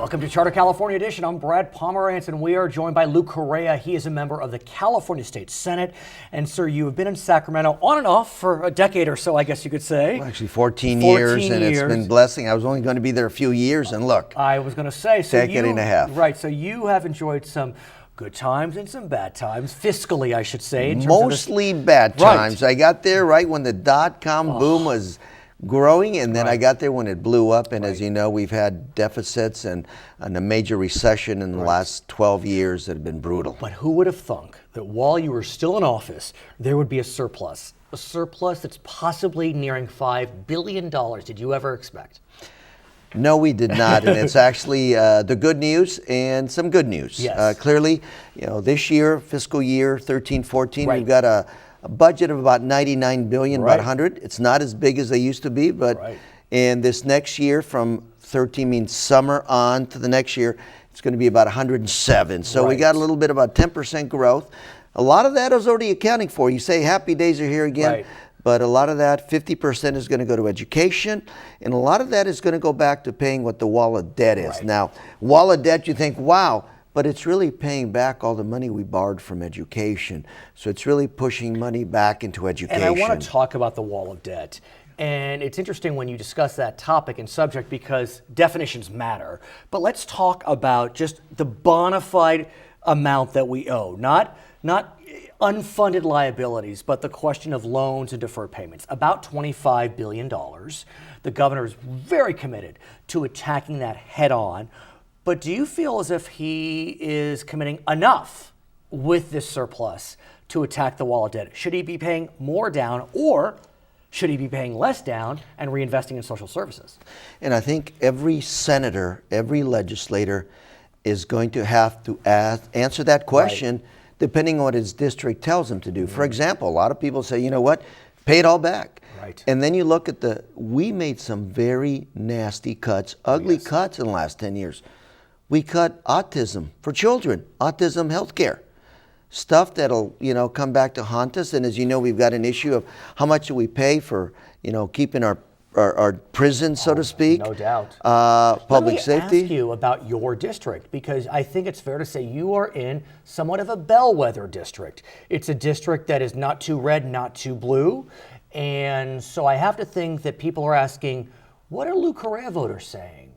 Welcome to Charter California Edition. I'm Brad Pomerance, and we are joined by Lou Correa. He is a member of the California State Senate. And, sir, you have been in Sacramento on and off for a decade or so, I guess you could say. Well, actually, 14 years, and it's been blessing. I was only going to be there a few years, and look. I was going to say. So decade and a half. Right, so you have enjoyed some good times and some bad times, fiscally, I should say. Mostly bad times. Right. I got there right when the dot-com boom was growing, and then I got there when it blew up, and as you know, we've had deficits and a major recession in the last 12 years that have been brutal. But who would have thunk that while you were still in office, there would be a surplus that's possibly nearing $5 billion. Did you ever expect? No, we did not, and it's actually the good news and some good news. Yes. Clearly, you know, this year, fiscal year 13-14, we've got a budget of about $99 billion, about 100. It's not as big as they used to be, but and this next year from 13 means summer on to the next year, it's going to be about 107. So we got a little bit about 10% growth. A lot of that is already accounting for. You say happy days are here again, but a lot of that, 50% is going to go to education, and a lot of that is going to go back to paying what the wall of debt is. Now, wall of debt, you think, wow, but it's really paying back all the money we borrowed from education. So it's really pushing money back into education. And I want to talk about the wall of debt. And it's interesting when you discuss that topic and subject because definitions matter. But let's talk about just the bona fide amount that we owe. Not unfunded liabilities, but the question of loans and deferred payments. About $25 billion. The governor is very committed to attacking that head on. But do you feel as if he is committing enough with this surplus to attack the wall of debt? Should he be paying more down, or should he be paying less down and reinvesting in social services? And I think every senator, every legislator is going to have to answer that question depending on what his district tells him to do. For example, a lot of people say, you know what, pay it all back. And then you look at we made some very nasty cuts, ugly cuts in the last 10 years. We cut autism for children, autism healthcare, stuff that'll, come back to haunt us. And as you know, we've got an issue of how much do we pay for, keeping our prisons, so to speak. No doubt. Public safety. Let me ask you about your district, because I think it's fair to say you are in somewhat of a bellwether district. It's a district that is not too red, not too blue. And so I have to think that people are asking, what are Lou Correa voters saying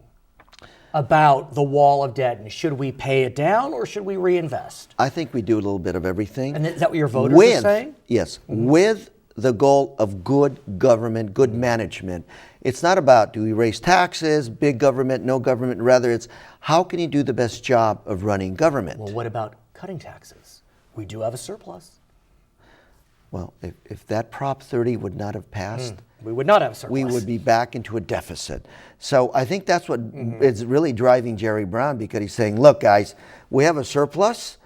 about the wall of debt, and should we pay it down or should we reinvest? I think we do a little bit of everything. And is that what your voters are saying? Yes, with the goal of good government, good management. It's not about do we raise taxes, big government, no government, rather it's how can you do the best job of running government? Well, what about cutting taxes? We do have a surplus. Well, if that Prop 30 would not have passed, we would not have a surplus. We would be back into a deficit. So I think that's what is really driving Jerry Brown, because he's saying, look, guys, we have a surplus,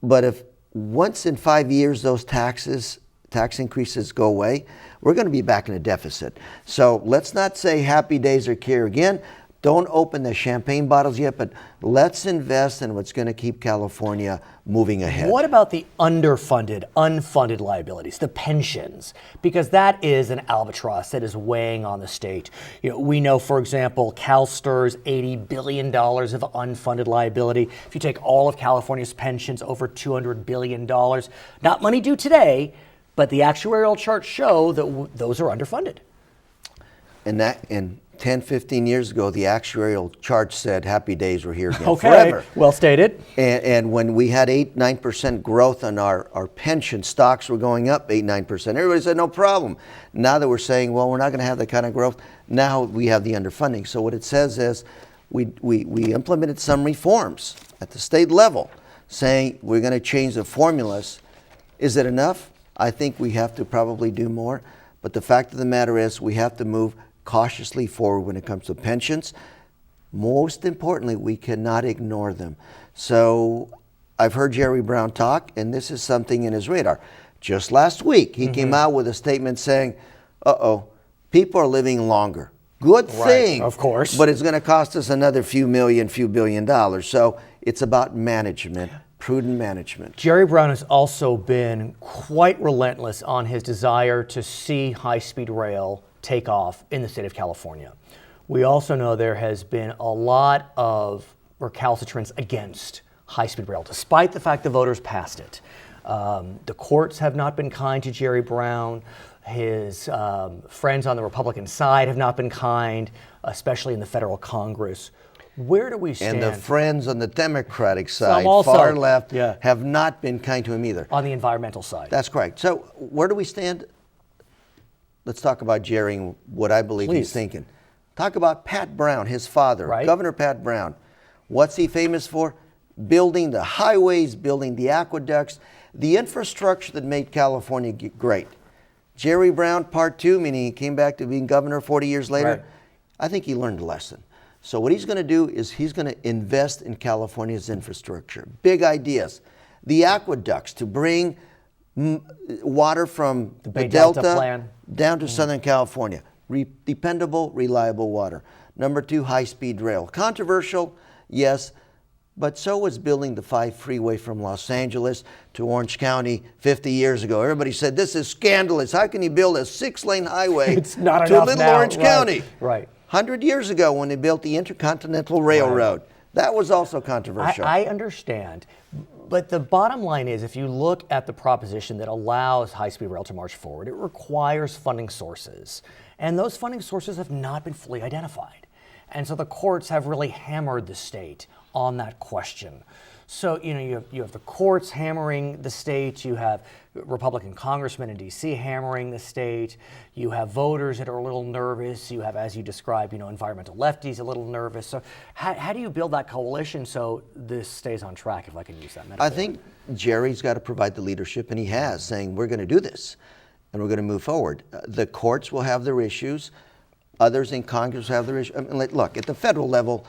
but if once in 5 years those tax increases go away, we're going to be back in a deficit. So let's not say happy days are here again. Don't open the champagne bottles yet, but let's invest in what's going to keep California moving ahead. What about the underfunded, unfunded liabilities, the pensions? Because that is an albatross that is weighing on the state. We know, for example, CalSTRS, $80 billion of unfunded liability. If you take all of California's pensions, over $200 billion. Not money due today, but the actuarial charts show that those are underfunded. And 10, 15 years ago, the actuarial chart said happy days were here again forever. Well stated. And when we had 8-9% growth on our pension, stocks were going up 8-9%. Everybody said no problem. Now that we're saying, well, we're not going to have that kind of growth, now we have the underfunding. So what it says is we implemented some reforms at the state level, saying we're going to change the formulas. Is it enough? I think we have to probably do more. But the fact of the matter is we have to move cautiously forward when it comes to pensions. Most importantly, we cannot ignore them. So I've heard Jerry Brown talk, and this is something in his radar. Just last week, he came out with a statement saying, people are living longer. Good thing, of course, but it's going to cost us another few billion dollars. So it's about management. Prudent management. Jerry Brown has also been quite relentless on his desire to see high-speed rail take off in the state of California. We also know there has been a lot of recalcitrance against high-speed rail, despite the fact the voters passed it. The courts have not been kind to Jerry Brown. His friends on the Republican side have not been kind, especially in the federal Congress. Where do we stand? And the friends on the Democratic side, also, far left, yeah, have not been kind to him either. On the environmental side. That's correct. So where do we stand? Let's talk about Jerry and what I believe he's thinking. Talk about Pat Brown, his father, right? Governor Pat Brown. What's he famous for? Building the highways, building the aqueducts, the infrastructure that made California great. Jerry Brown, part two, meaning he came back to being governor 40 years later. Right. I think he learned a lesson. So what he's going to do is he's going to invest in California's infrastructure. Big ideas. The aqueducts to bring water from the Delta plan down to Southern California. Dependable, reliable water. Number two, high-speed rail. Controversial, yes, but so was building the 5 freeway from Los Angeles to Orange County 50 years ago. Everybody said, this is scandalous. How can you build a 6-lane highway it's not to enough Little now. Orange County? Right. 100 years ago when they built the Intercontinental Railroad. That was also controversial. I understand. But the bottom line is, if you look at the proposition that allows high-speed rail to march forward, it requires funding sources. And those funding sources have not been fully identified. And so the courts have really hammered the state on that question. So, you have the courts hammering the state, you have Republican congressmen in D.C. hammering the state, you have voters that are a little nervous, you have, as you described, environmental lefties a little nervous. So how do you build that coalition so this stays on track, if I can use that metaphor? I think Jerry's got to provide the leadership, and he has, saying we're going to do this, and we're going to move forward. The courts will have their issues. Others in Congress have their issues. I mean, look, at the federal level,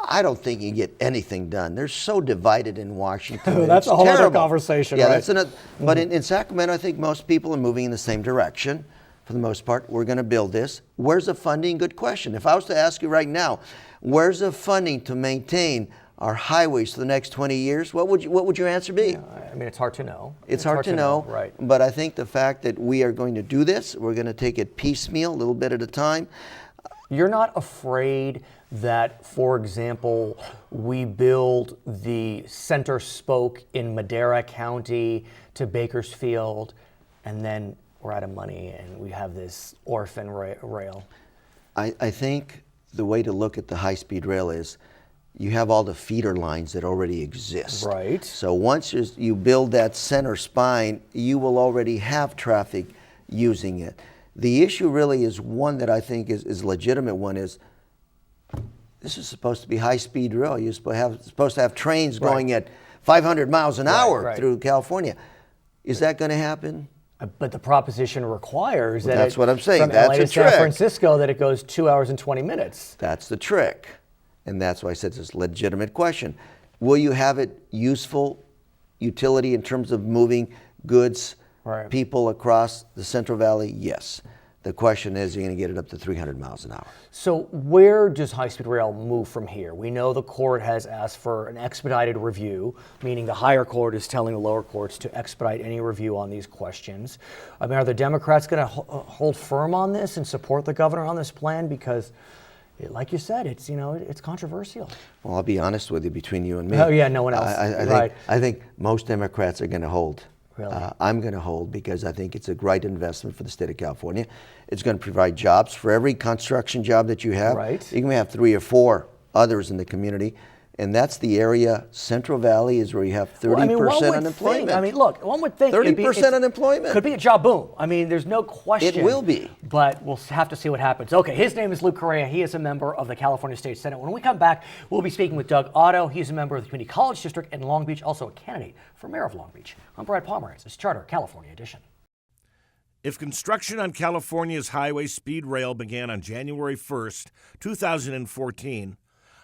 I don't think you get anything done. They're so divided in Washington. That's a whole terrible. other conversation, yeah, right? That's another. But in Sacramento, I think most people are moving in the same direction. For the most part, we're going to build this. Where's the funding? Good question. If I was to ask you right now, where's the funding to maintain our highways for the next 20 years? What would your answer be? Yeah, I mean, it's hard to know. It's hard to know, right? But I think the fact that we are going to do this, we're going to take it piecemeal, a little bit at a time. You're not afraid that, for example, we build the center spoke in Madera County to Bakersfield, and then we're out of money and we have this orphan rail? I think the way to look at the high-speed rail is you have all the feeder lines that already exist. Right. So once you build that center spine, you will already have traffic using it. The issue really is one that I think is a legitimate one is, this is supposed to be high-speed rail. You're supposed to have trains going at 500 miles an hour through California. Is that going to happen? But the proposition requires that that's what I'm saying. From That's LA a to San trick. Francisco that it goes 2 hours and 20 minutes. That's the trick. And that's why I said it's a legitimate question. Will you have it useful utility in terms of moving goods, people across the Central Valley? Yes. The question is, you're going to get it up to 300 miles an hour. So where does high-speed rail move from here? We know the court has asked for an expedited review, meaning the higher court is telling the lower courts to expedite any review on these questions. I mean, are the Democrats going to hold firm on this and support the governor on this plan? Because, like you said, it's controversial. Well, I'll be honest with you, between you and me. Oh, yeah, no one else. I think most Democrats are going to hold. Really? I'm going to hold because I think it's a great investment for the state of California. It's going to provide jobs for every construction job that you have. Right. You can have 3 or 4 others in the community. And that's the area, Central Valley is where you have 30% unemployment. One would think 30% unemployment. Could be a job boom. I mean, there's no question. It will be. But we'll have to see what happens. Okay, his name is Luke Correa. He is a member of the California State Senate. When we come back, we'll be speaking with Doug Otto. He's a member of the Community College District in Long Beach, also a candidate for mayor of Long Beach. I'm Brad Pomerance. It's Charter California Edition. If construction on California's highway speed rail began on January 1st, 2014,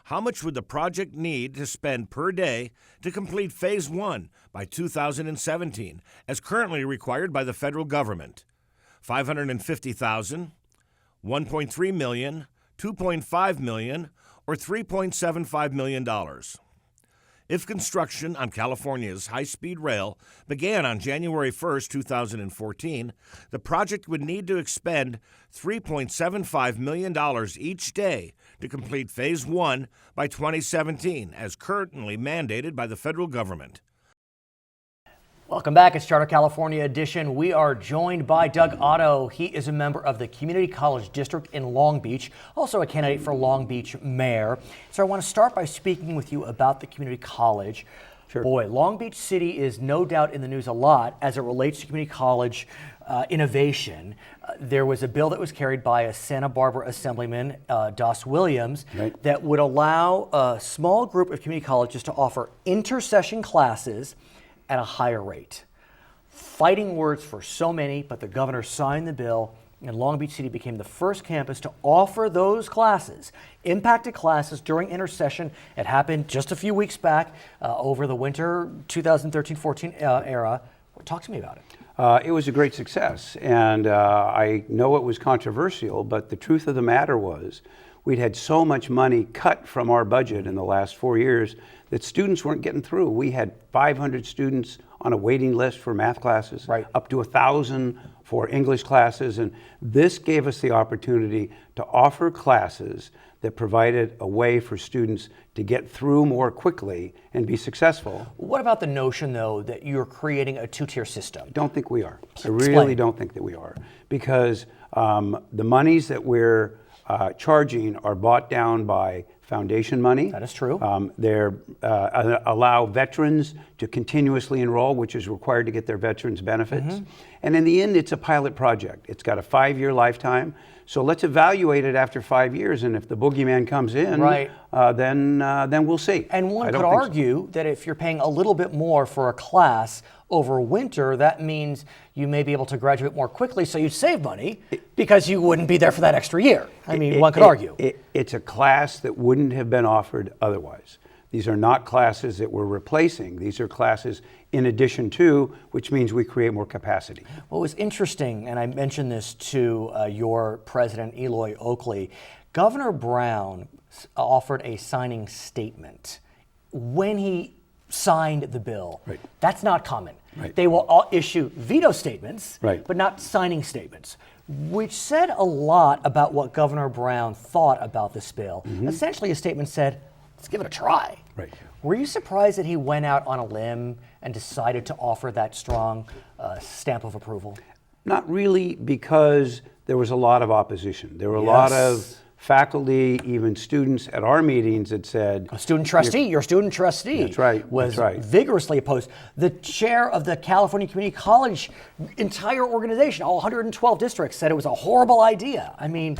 how much would the project need to spend per day to complete Phase 1 by 2017, as currently required by the federal government? $550,000, $1.3 million, $2.5 million, or $3.75 million? If construction on California's high-speed rail began on January 1st, 2014, the project would need to expend $3.75 million each day to complete Phase 1 by 2017, as currently mandated by the federal government. Welcome back. It's Charter California edition. We are joined by Doug Otto. He is a member of the Community College District in Long Beach, also a candidate for Long Beach mayor. So I want to start by speaking with you about the community college. Sure. Boy, Long Beach City is no doubt in the news a lot as it relates to community college innovation. There was a bill that was carried by a Santa Barbara Assemblyman, Doss Williams, Right. that would allow a small group of community colleges to offer intersession classes at a higher rate. Fighting words for so many, but the governor signed the bill, and Long Beach City became the first campus to offer those classes, impacted classes during intersession. It happened just a few weeks back over the winter 2013-14 era. Talk to me about it. It was a great success, and I know it was controversial, but the truth of the matter was we'd had so much money cut from our budget in the last 4 years that students weren't getting through. We had 500 students on a waiting list for math classes, Right. up to 1,000 for English classes, and this gave us the opportunity to offer classes that provided a way for students to get through more quickly and be successful. What about the notion, though, that you're creating a two-tier system? Don't think we are. I Explain. really don't think that we are, because the monies that we're charging are bought down by foundation money. That is true. They're allow veterans to continuously enroll, which is required to get their veterans benefits. And in the end, it's a pilot project. It's got a 5-year lifetime. So let's evaluate it after 5 years, and if the boogeyman comes in, Right. then we'll see. And one I could don't think so. argue that if you're paying a little bit more for a class over winter, that means you may be able to graduate more quickly, so you'd save money because you wouldn't be there for that extra year. I mean, one could argue. It's a class that wouldn't have been offered otherwise. These are not classes that we're replacing. These are classes in addition to, which means we create more capacity. What was interesting, and I mentioned this to your president, Eloy Oakley, Governor Brown offered a signing statement when he signed the bill. Right. That's not common. Right. They will issue veto statements, Right. but not signing statements, which said a lot about what Governor Brown thought about this bill. Essentially, a statement said, let's give it a try. Right. Were you surprised that he went out on a limb and decided to offer that strong stamp of approval? Not really, because there was a lot of opposition. There were a lot of Yes. faculty, even students at our meetings that said, A student trustee, your student trustee, That's right, was that's right. vigorously opposed. The chair of the California Community College entire organization, all 112 districts, said it was a horrible idea. I mean,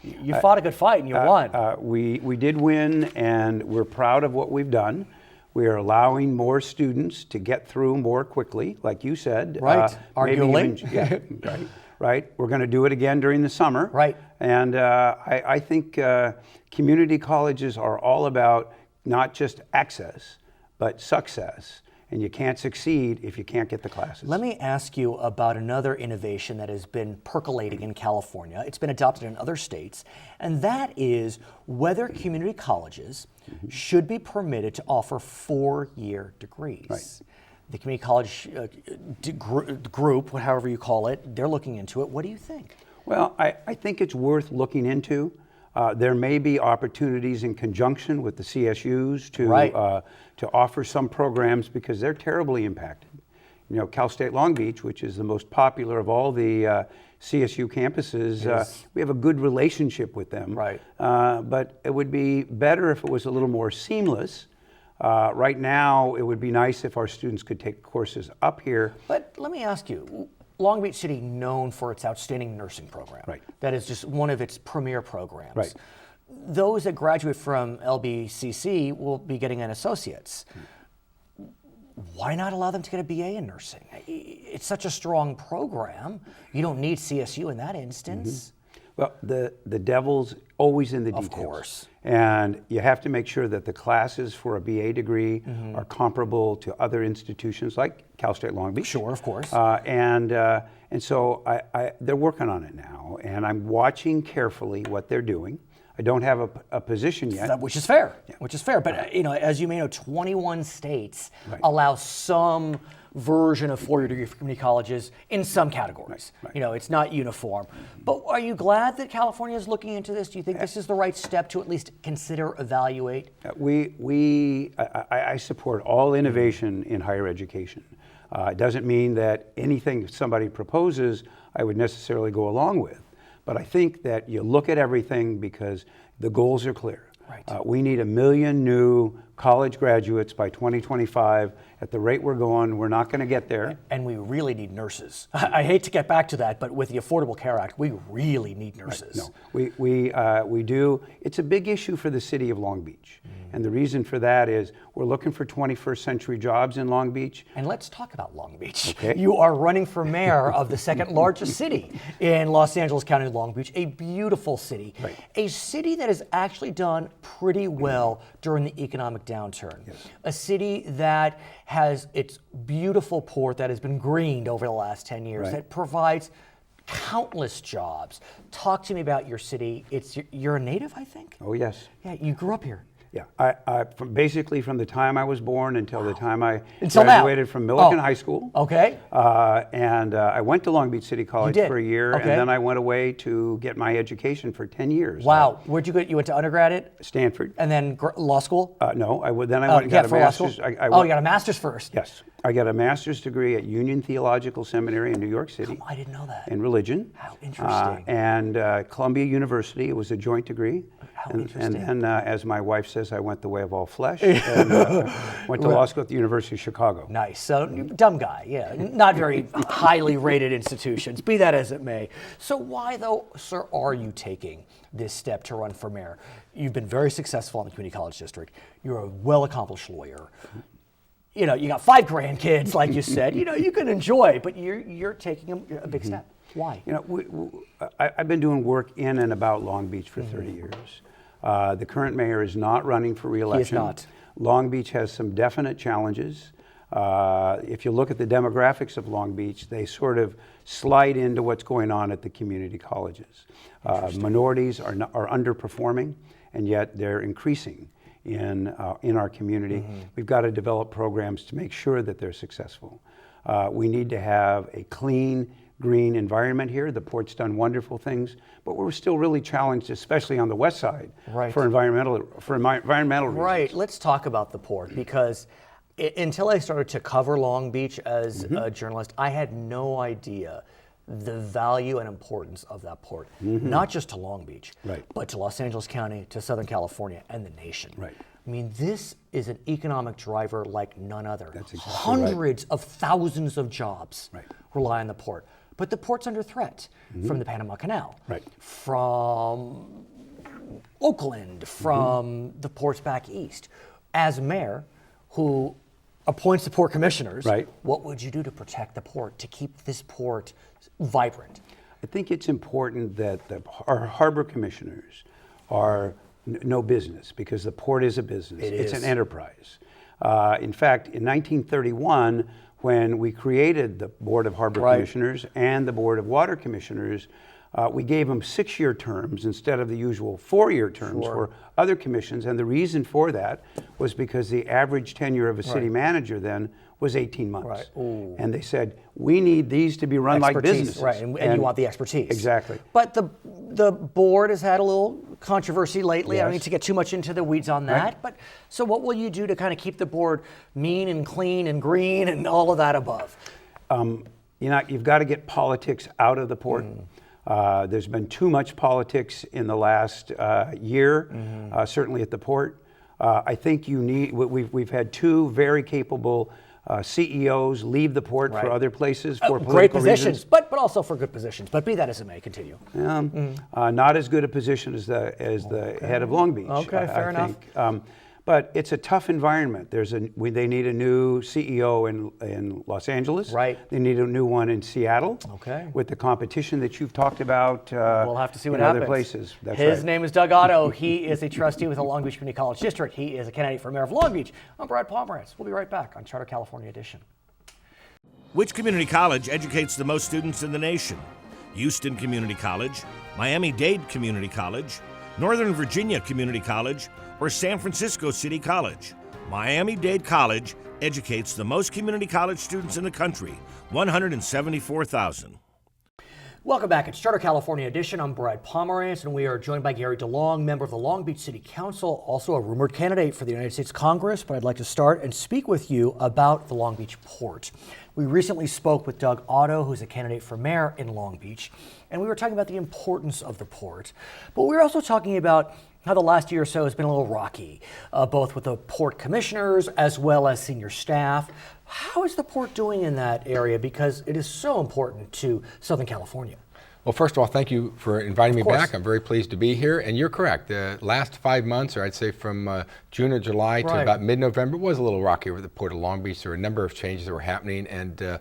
you fought a good fight and you won. we did win, and we're proud of what we've done. We are allowing more students to get through more quickly, like you said. Right. maybe Arguably. even- yeah, right. We're going to do it again during the summer. Right. And I think community colleges are all about not just access, but success. And you can't succeed if you can't get the classes. Let me ask you about another innovation that has been percolating in California. It's been adopted in other states, and that is whether community colleges should be permitted to offer 4-year degrees. Right. The community college group, however you call it, they're looking into it. What do you think? Well, I think it's worth looking into. There may be opportunities in conjunction with the CSUs Right. To offer some programs, because they're terribly impacted. You know, Cal State Long Beach, which is the most popular of all the CSU campuses, Yes. we have a good relationship with them. Right. But it would be better if it was a little more seamless. Right now, it would be nice if our students could take courses up here. But let me ask you, Long Beach City, known for its outstanding nursing program. Right. That is just one of its premier programs. Right. Those that graduate from LBCC will be getting an associate's. Why not allow them to get a BA in nursing? It's such a strong program. You don't need CSU in that instance. Well, the devil's always in the Of details. course. And you have to make sure that the classes for a BA degree are comparable to other institutions like Cal State Long Beach. Sure, of course. And so they're working on it now, and I'm watching carefully what they're doing. I don't have a position yet. Which is fair. Which is fair. But as you may know, 21 states Right. allow some version of four-year degree for community colleges in some categories. Right. You know, it's not uniform. But are you glad that California is looking into this? Do you think this is the right step to at least consider, evaluate? I support all innovation in higher education. It doesn't mean that anything somebody proposes I would necessarily go along with. But I think that you look at everything because the goals are clear. Right. We need 1 million new college graduates by 2025. At the rate we're going, we're not going to get there. And we really need nurses. I hate to get back to that, but with the Affordable Care Act, we really need nurses. No, we do. It's a big issue for the city of Long Beach. And the reason for that is we're looking for 21st century jobs in Long Beach. And let's talk about Long Beach. Okay. You are running for mayor of the second largest city in Los Angeles County, Long Beach, a beautiful city. Right. A city that has actually done pretty well during the economic downturn. Yes. A city that has its beautiful port that has been greened over the last 10 years, Right. that provides countless jobs. Talk to me about your city. You're a native, I think? Oh, yes. Yeah, you grew up here. Yeah, basically from the time I was born until the time I Until now? graduated from Millikan Oh. High School. Okay. And I went to Long Beach City College did? for a year, Okay. and then I went away to get my education for 10 years. Wow. Where'd you go? You went to undergrad at? Stanford. And then law school? No, then I Oh, went and got a for law school? master's. You got a master's first? Yes, I got a master's degree at Union Theological Seminary in New York City. Oh, I didn't know that. In religion. How interesting. And Columbia University, it was a joint degree. How and interesting. then, as my wife says, I went the way of all flesh and went to law school at the University of Chicago. Nice. So, dumb guy, yeah. Not very highly rated institutions, be that as it may. So why, though, sir, are you taking this step to run for mayor? You've been very successful in the community college district. You're a well-accomplished lawyer. You know, you got 5 grandkids, like you said. You know, you can enjoy, but you're taking a big step. Why? You know, I've been doing work in and about Long Beach for 30 years. The current mayor is not running for re-election. He is not. Long Beach has some definite challenges. If you look at the demographics of Long Beach, they sort of slide into what's going on at the community colleges. Minorities are underperforming, and yet they're increasing in our community. We've got to develop programs to make sure that they're successful. We need to have a clean, green environment here. The port's done wonderful things, but we're still really challenged, especially on the west side, Right. for environmental reasons. Right. Let's talk about the port, because until I started to cover Long Beach as a journalist, I had no idea the value and importance of that port, not just to Long Beach, Right. but to Los Angeles County, to Southern California, and the nation. Right. I mean, this is an economic driver like none other. That's exactly right. Hundreds of thousands of jobs Right. rely on the port. But the port's under threat from the Panama Canal, Right. from Oakland, from the ports back east. As mayor, who appoints the port commissioners, Right. what would you do to protect the port, to keep this port vibrant? I think it's important that our harbor commissioners are no business, because the port is a business. It's is. an enterprise. In fact, in 1931, when we created the Board of Harbor Right. Commissioners and the Board of Water Commissioners, we gave them 6-year terms instead of the usual 4-year terms for other commissions. And the reason for that was because the average tenure of a city manager then was 18 months. Right. Ooh. And they said, we need these to be run like Expertise, businesses. right, and you want the expertise. Exactly. But the board has had a little controversy lately. I don't Yes. need to get too much into the weeds on that. Right. But so what will you do to kind of keep the board mean and clean and green and all of that above? You've got to get politics out of the port. There's been too much politics in the last year, certainly at the port. I think we've had 2 very capable CEOs leave the port Right. for other places for political Great positions, reasons. but also for good positions. But be that as it may, continue. Not as good a position as the head of Long Beach. Okay, fair enough. think. But it's a tough environment. They need a new CEO in Los Angeles. Right. They need a new one in Seattle. Okay. With the competition that you've talked about. We'll have to see what in happens. other places. That's His right. name is Doug Otto. He is a trustee with the Long Beach Community College District. He is a candidate for mayor of Long Beach. I'm Brad Pomerance. We'll be right back on Charter California Edition. Which community college educates the most students in the nation? Houston Community College, Miami-Dade Community College, Northern Virginia Community College, or San Francisco City College? Miami-Dade College educates the most community college students in the country, 174,000. Welcome back. It's Charter California Edition. I'm Brad Pomerance, and we are joined by Gary DeLong, member of the Long Beach City Council, also a rumored candidate for the United States Congress. But I'd like to start and speak with you about the Long Beach port. We recently spoke with Doug Otto, who's a candidate for mayor in Long Beach, and we were talking about the importance of the port. But we were also talking about how the last year or so has been a little rocky, both with the port commissioners as well as senior staff. How is the port doing in that area? Because it is so important to Southern California. Well, first of all, thank you for inviting me back. I'm very pleased to be here. And you're correct. The last 5 months, or I'd say from June or July to about mid-November, was a little rocky over the Port of Long Beach. There were a number of changes that were happening, and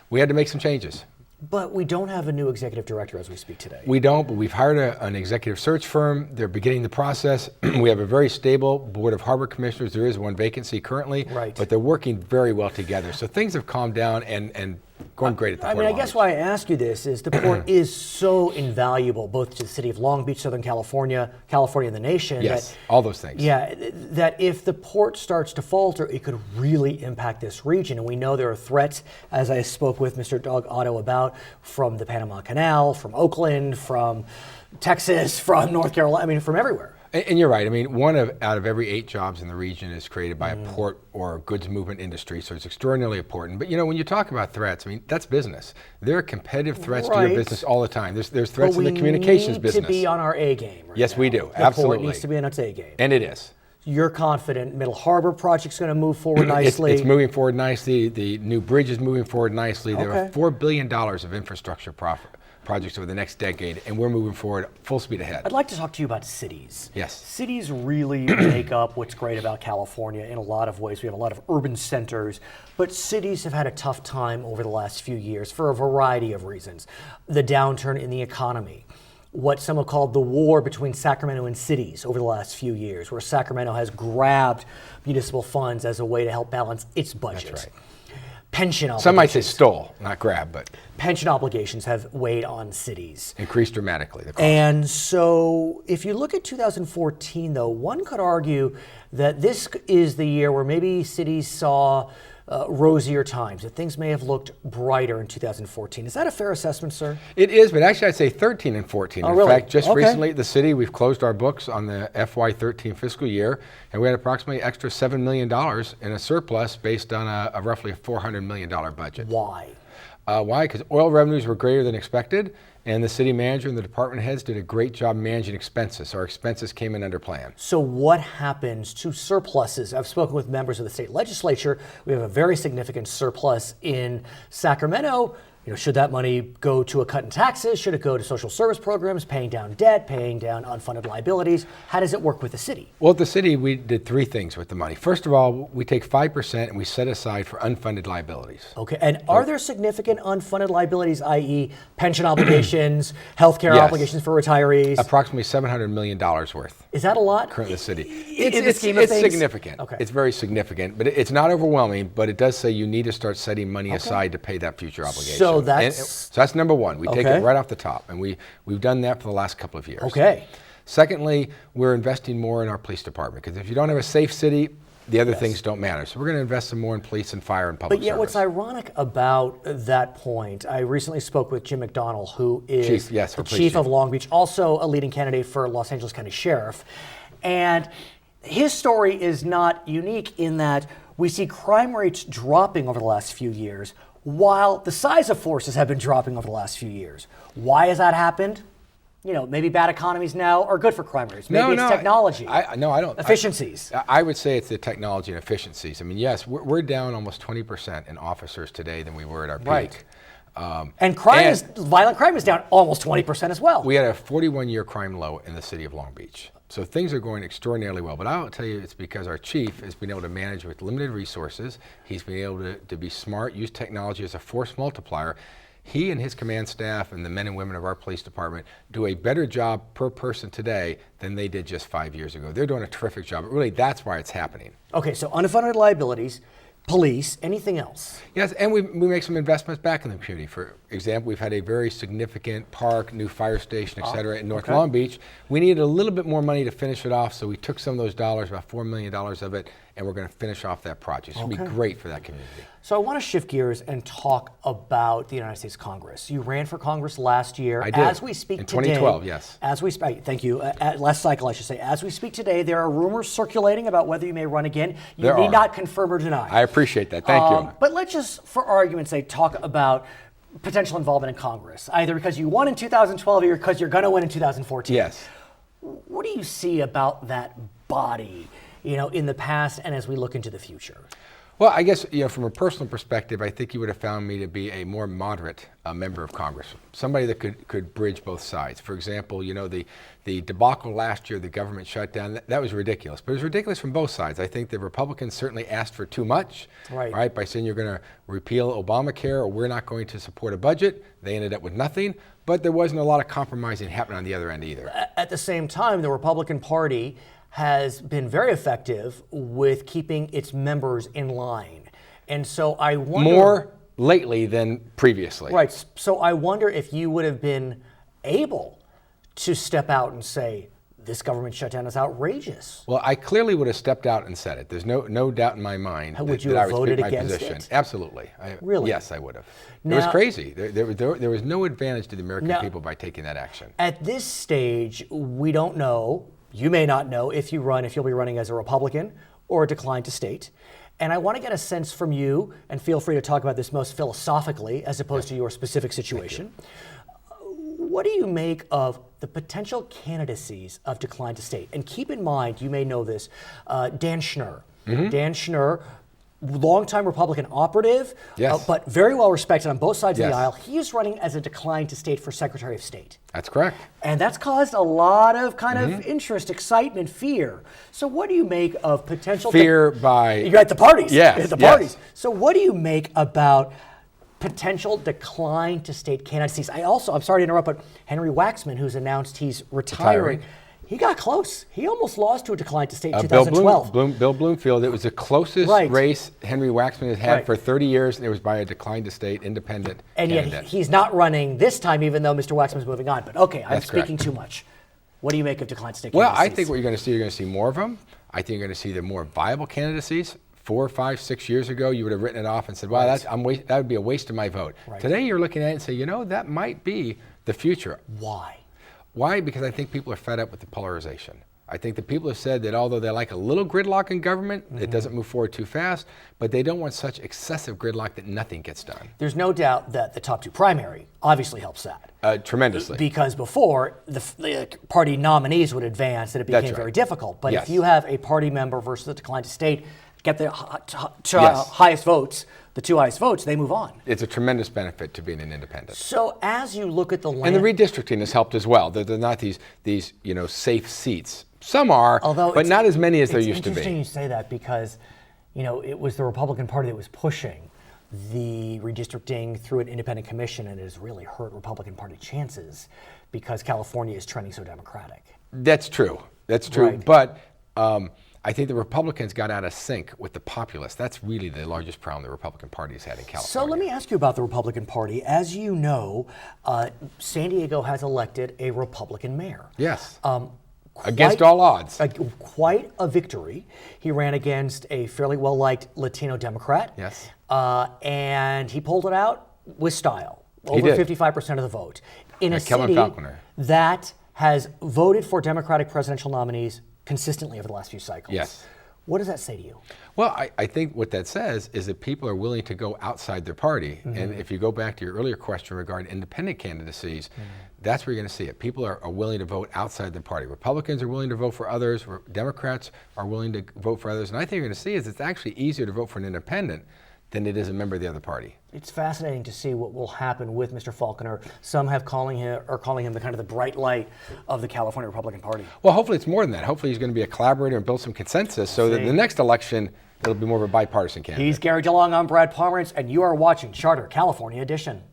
we had to make some changes. But we don't have a new executive director as we speak today. We don't, but we've hired an executive search firm. They're beginning the process. We have a very stable board of harbor commissioners. There is one vacancy currently, but they're working very well together. So things have calmed down and going great at the port. I guess why I ask you this is the port is so invaluable, both to the city of Long Beach, Southern California, and the nation. Yes, all those things. Yeah, that if the port starts to falter, it could really impact this region. And we know there are threats, as I spoke with Mr. Doug Otto about, from the Panama Canal, from Oakland, from Texas, from North Carolina, from everywhere. And you're right. One out of every 8 jobs in the region is created by a port or goods movement industry, so it's extraordinarily important. But when you talk about threats, that's business. There are competitive threats to your business all the time. There's threats in the communications business. We need to be on our A game right Yes, now. we do. The Absolutely. port needs to be on its A game. And it is. You're confident Middle Harbor project's going to move forward nicely? It's moving forward nicely. The new bridge is moving forward nicely. There are $4 billion of infrastructure projects over the next decade, and we're moving forward full speed ahead. I'd like to talk to you about cities. Yes. Cities really make up what's great about California in a lot of ways. We have a lot of urban centers, but cities have had a tough time over the last few years for a variety of reasons. The downturn in the economy, what some have called the war between Sacramento and cities over the last few years, where Sacramento has grabbed municipal funds as a way to help balance its budget. That's right. Pension obligations. Some might say stole, not grab, but pension obligations have weighed on cities. Increased dramatically, the cost. And so if you look at 2014, though, one could argue that this is the year where maybe cities saw rosier times, that things may have looked brighter in 2014. Is that a fair assessment, sir? It is, but actually I'd say 13 and 14. In fact, just recently, the city, we've closed our books on the FY13 fiscal year, and we had approximately extra $7 million in a surplus based on a roughly $400 million budget. Why? Why? Because oil revenues were greater than expected, and the city manager and the department heads did a great job managing expenses. Our expenses came in under plan. So what happens to surpluses? I've spoken with members of the state legislature. We have a very significant surplus in Sacramento. Should that money go to a cut in taxes? Should it go to social service programs, paying down debt, paying down unfunded liabilities? How does it work with the city? Well, at the city, we did 3 things with the money. First of all, we take 5% and we set aside for unfunded liabilities. Okay, and are there significant unfunded liabilities, i.e. pension obligations, healthcare obligations for retirees? Approximately $700 million worth. Is that a lot? Currently, the city. It's significant. Okay. It's very significant, but it's not overwhelming, but it does say you need to start setting money aside to pay that future obligation. So that's number one. We take it right off the top, and we've done that for the last couple of years. Okay. Secondly, we're investing more in our police department, because if you don't have a safe city, the other things don't matter. So we're going to invest some more in police and fire and public service. But yet what's ironic about that point, I recently spoke with Jim McDonnell, who is the chief of Long Beach, also a leading candidate for Los Angeles County Sheriff. And his story is not unique in that we see crime rates dropping over the last few years, while the size of forces have been dropping over the last few years. Why has that happened? Maybe bad economies now are good for crime rates. Maybe it's technology. I don't. Efficiencies. I would say it's the technology and efficiencies. Yes, we're down almost 20% in officers today than we were at our peak. And violent crime is down almost 20% as well. We had a 41-year crime low in the city of Long Beach. So things are going extraordinarily well. But I will tell you, it's because our chief has been able to manage with limited resources. He's been able to be smart, use technology as a force multiplier. He and his command staff and the men and women of our police department do a better job per person today than they did just 5 years ago. They're doing a terrific job. But really, that's why it's happening. Okay, so unfunded liabilities, police, anything else? Yes, and we make some investments back in the community. For example, we've had a very significant park, new fire station, et cetera, in North Long Beach. We needed a little bit more money to finish it off, so we took some of those dollars, about $4 million of it, and we're going to finish off that project. It's going to be great for that community. So I want to shift gears and talk about the United States Congress. You ran for Congress last year. I did. As we speak in today, 2012, yes. As we speak, thank you. Last cycle, I should say. As we speak today, there are rumors circulating about whether you may run again. You need not confirm or deny. I appreciate that. Thank you. But let's just, for argument's sake, talk about potential involvement in Congress, either because you won in 2012 or because you're going to win in 2014. Yes. What do you see about that body, in the past and as we look into the future? Well, I guess, from a personal perspective, I think you would have found me to be a more moderate member of Congress, somebody that could bridge both sides. For example, the debacle last year, the government shutdown, that was ridiculous. But it was ridiculous from both sides. I think the Republicans certainly asked for too much, right? By saying you're going to repeal Obamacare or we're not going to support a budget. They ended up with nothing. But there wasn't a lot of compromising happening on the other end either. At the same time, the Republican Party has been very effective with keeping its members in line. And so I wonder... More lately than previously. Right. So I wonder if you would have been able to step out and say, this government shutdown is outrageous. Well, I clearly would have stepped out and said it. There's no doubt in my mind that I would voted speak my against position. it? Absolutely. Really? Yes, I would have. Now, it was crazy. There was no advantage to the American people by taking that action. At this stage, we don't know, you may not know if you'll be running as a Republican or a decline to state. And I want to get a sense from you, and feel free to talk about this most philosophically as opposed to your specific situation. What do you make of the potential candidacies of decline to state? And keep in mind, you may know this, Dan Schnur. Dan Schnur, longtime Republican operative, but very well respected on both sides of the aisle. He is running as a decline to state for Secretary of State. That's correct. And that's caused a lot of kind of interest, excitement, fear. So what do you make of potential... Fear by... You're at the parties. Yes. At the parties. So what do you make about potential decline to state candidacies? I'm sorry to interrupt, but Henry Waxman, who's announced he's retiring. He got close. He almost lost to a decline to state in 2012. Bill Bloomfield, it was the closest race Henry Waxman has had for 30 years, and it was by a decline to state independent candidate. Yet he's not running this time, even though Mr. Waxman's moving on. But okay, I'm speaking too much. What do you make of decline to state candidacies? Well, I think what you're going to see more of them. I think you're going to see the more viable candidacies. 4, 5, 6 years ago, you would have written it off and said, "Wow, that would be a waste of my vote." Today, you're looking at it and say, that might be the future. Why? Why? Because I think people are fed up with the polarization. I think the people have said that although they like a little gridlock in government, it doesn't move forward too fast, but they don't want such excessive gridlock that nothing gets done. There's no doubt that the top two primary obviously helps that. Tremendously. Because before, the party nominees would advance and it became very difficult. But if you have a party member versus a decline to state, get the highest votes, the two highest votes, they move on. It's a tremendous benefit to being an independent. So as you look at the land... And the redistricting has helped as well. They're not these safe seats. Some are, but not as many as there used to be. It's interesting you say that because, it was the Republican Party that was pushing the redistricting through an independent commission, and it has really hurt Republican Party chances because California is trending so Democratic. That's true. Right. But I think the Republicans got out of sync with the populace. That's really the largest problem the Republican Party has had in California. So let me ask you about the Republican Party. As you know, San Diego has elected a Republican mayor. Yes. Against all odds. Quite a victory. He ran against a fairly well-liked Latino Democrat. Yes. And he pulled it out with style. Over 55% of the vote. In a city that has voted for Democratic presidential nominees consistently over the last few cycles. Yes. What does that say to you? Well, I think what that says is that people are willing to go outside their party. And if you go back to your earlier question regarding independent candidacies, that's where you're going to see it. People are willing to vote outside their party. Republicans are willing to vote for others. Democrats are willing to vote for others. And I think you're going to see is it's actually easier to vote for an independent than it is a member of the other party. It's fascinating to see what will happen with Mr. Faulconer. Some have calling him the kind of the bright light of the California Republican Party. Well, hopefully it's more than that. Hopefully he's going to be a collaborator and build some consensus so that the next election it'll be more of a bipartisan candidate. He's Gary DeLong, I'm Brad Pomerance, and you are watching Charter California Edition.